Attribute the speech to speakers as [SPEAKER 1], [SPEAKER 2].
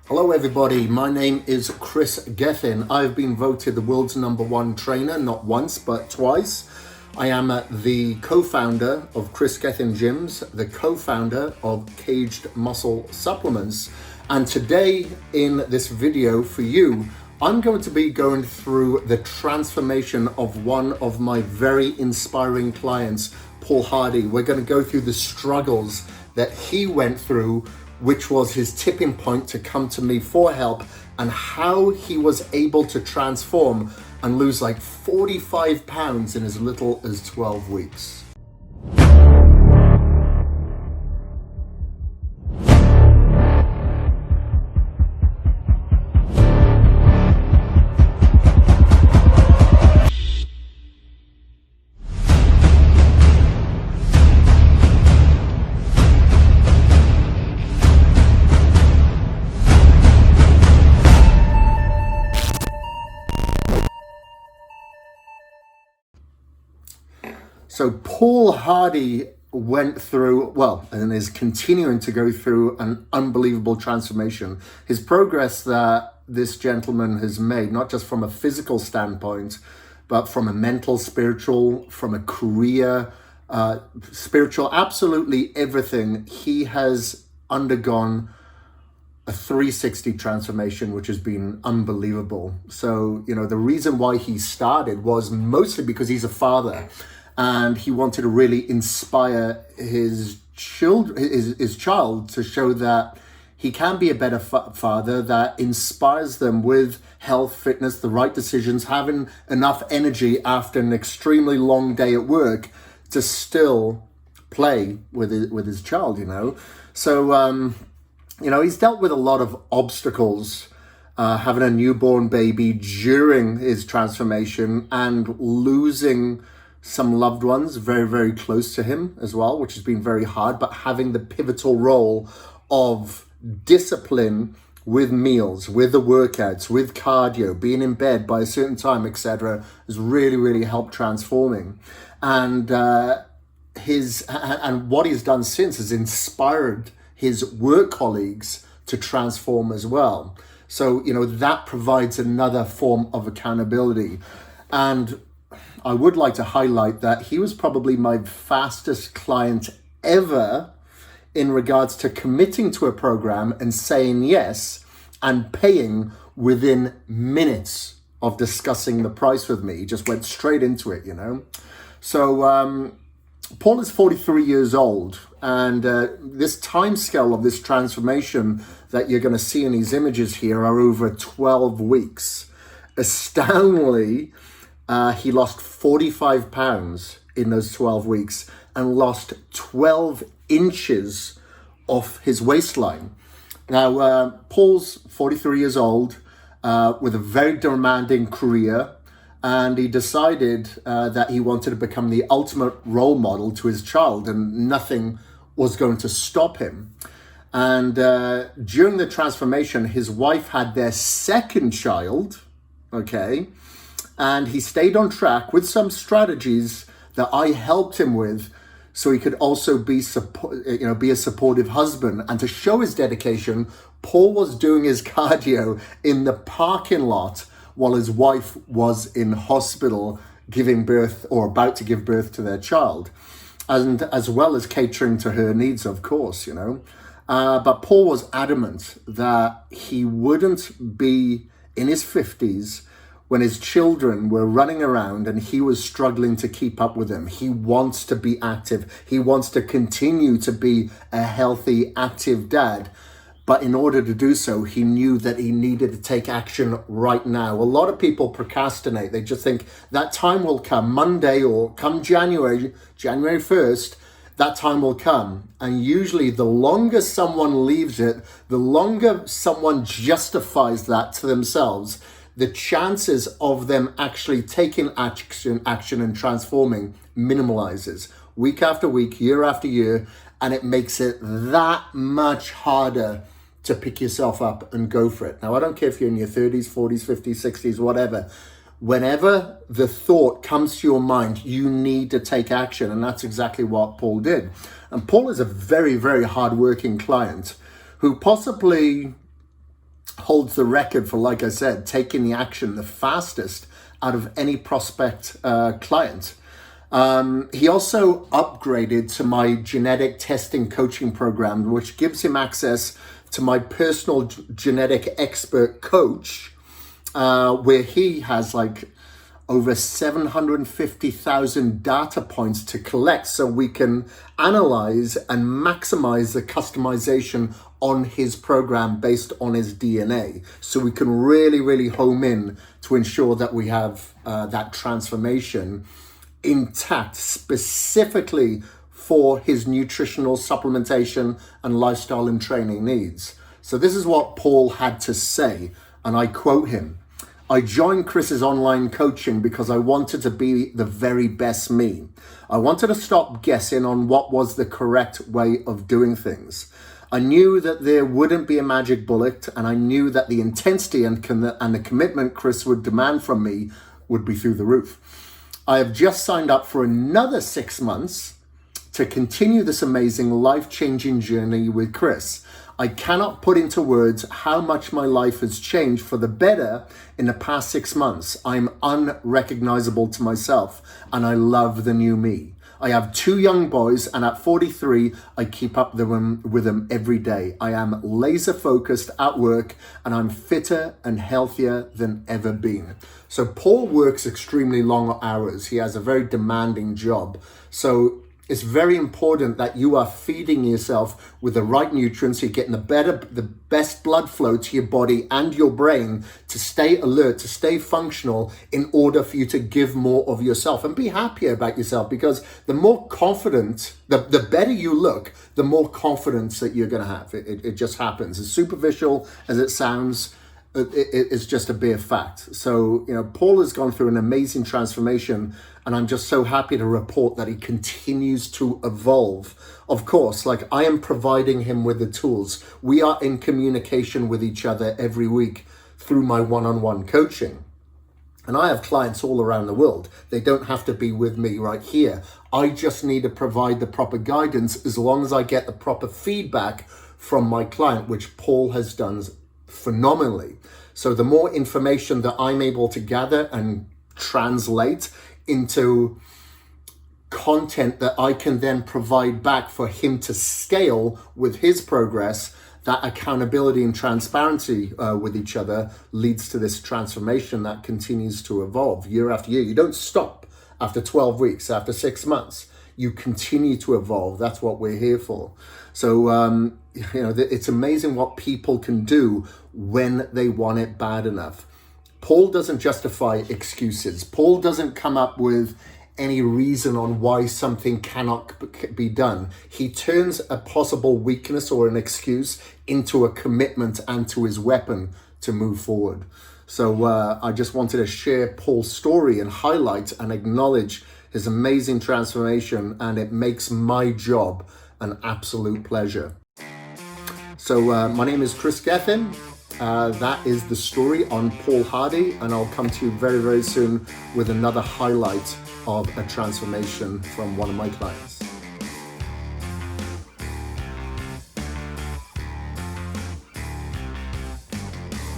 [SPEAKER 1] Hello everybody, my name is Kris Gethin. I've been voted the world's #1 trainer, not once, but twice. I am the co-founder of Kris Gethin Gyms, the co-founder of Caged Muscle Supplements. And today in this video for you, I'm going to be going through the transformation of one of my very inspiring clients, Paul Hardy. We're going to go through the struggles that he went through, which was his tipping point to come to me for help, and how he was able to transform and lose like 45 pounds in as little as 12 weeks. So Paul Hardy went through, and is continuing to go through an unbelievable transformation. His progress that this gentleman has made, not just from a physical standpoint, but from a mental, spiritual, from a career, spiritual, absolutely everything. He has undergone a 360 transformation, which has been unbelievable. So, the reason why he started was mostly because he's a father, and he wanted to really inspire his child to show that he can be a better father, that inspires them with health, fitness, the right decisions, having enough energy after an extremely long day at work to still play with his child, So, he's dealt with a lot of obstacles, having a newborn baby during his transformation and losing some loved ones very, very close to him as well, which has been very hard, but having the pivotal role of discipline with meals, with the workouts, with cardio, being in bed by a certain time, etc., has really, really helped transforming. And what he's done since has inspired his work colleagues to transform as well. So, that provides another form of accountability. And I would like to highlight that he was probably my fastest client ever in regards to committing to a program and saying yes and paying within minutes of discussing the price with me. He just went straight into it, So Paul is 43 years old, and this time scale of this transformation that you're going to see in these images here are over 12 weeks. Astoundingly, he lost 45 pounds in those 12 weeks and lost 12 inches off his waistline. Now, Paul's 43 years old with a very demanding career, and he decided that he wanted to become the ultimate role model to his child, and nothing was going to stop him. And during the transformation, his wife had their second child, okay? And he stayed on track with some strategies that I helped him with, so he could also be a supportive husband. And to show his dedication, Paul was doing his cardio in the parking lot while his wife was in hospital giving birth, or about to give birth, to their child, and as well as catering to her needs, of course, But Paul was adamant that he wouldn't be in his 50s when his children were running around and he was struggling to keep up with them. He wants to be active. He wants to continue to be a healthy, active dad. But in order to do so, he knew that he needed to take action right now. A lot of people procrastinate. They just think that time will come Monday, or come January 1st, that time will come. And usually the longer someone leaves it, the longer someone justifies that to themselves, the chances of them actually taking action and transforming minimalizes week after week, year after year, and it makes it that much harder to pick yourself up and go for it. Now, I don't care if you're in your 30s, 40s, 50s, 60s, whatever. Whenever the thought comes to your mind, you need to take action, and that's exactly what Paul did. And Paul is a very, very hardworking client who possibly holds the record for, like I said, taking the action the fastest out of any prospect client. He also upgraded to my genetic testing coaching program, which gives him access to my personal genetic expert coach, where he has like over 750,000 data points to collect so we can analyze and maximize the customization on his program based on his DNA. So we can really home in to ensure that we have that transformation intact, specifically for his nutritional supplementation and lifestyle and training needs. So this is what Paul had to say, and I quote him. I joined Kris's online coaching because I wanted to be the very best me. I wanted to stop guessing on what was the correct way of doing things. I knew that there wouldn't be a magic bullet, and I knew that the intensity and the commitment Kris would demand from me would be through the roof. I have just signed up for another 6 months to continue this amazing life-changing journey with Kris. I cannot put into words how much my life has changed for the better in the past 6 months. I'm unrecognizable to myself, and I love the new me. I have 2 young boys, and at 43, I keep up with them every day. I am laser focused at work, and I'm fitter and healthier than ever been. So Paul works extremely long hours. He has a very demanding job. So it's very important that you are feeding yourself with the right nutrients. You're getting the best blood flow to your body and your brain to stay alert, to stay functional, in order for you to give more of yourself and be happier about yourself. Because the more confident, the better you look, the more confidence that you're going to have. It just happens. As superficial as it sounds, it's just a bare fact. So, Paul has gone through an amazing transformation, and I'm just so happy to report that he continues to evolve. Of course, like, I am providing him with the tools. We are in communication with each other every week through my one-on-one coaching. And I have clients all around the world. They don't have to be with me right here. I just need to provide the proper guidance as long as I get the proper feedback from my client, which Paul has done phenomenally. So the more information that I'm able to gather and translate into content that I can then provide back for him to scale with his progress, that accountability and transparency with each other leads to this transformation that continues to evolve year after year. You don't stop after 12 weeks, after 6 months. You continue to evolve. That's what we're here for. So, it's amazing what people can do when they want it bad enough. Paul doesn't justify excuses. Paul doesn't come up with any reason on why something cannot be done. He turns a possible weakness or an excuse into a commitment and to his weapon to move forward. So I just wanted to share Paul's story and highlight and acknowledge his amazing transformation, and it makes my job an absolute pleasure. So my name is Kris Gethin. That is the story on Paul Hardy, and I'll come to you very soon with another highlight of a transformation from one of my clients.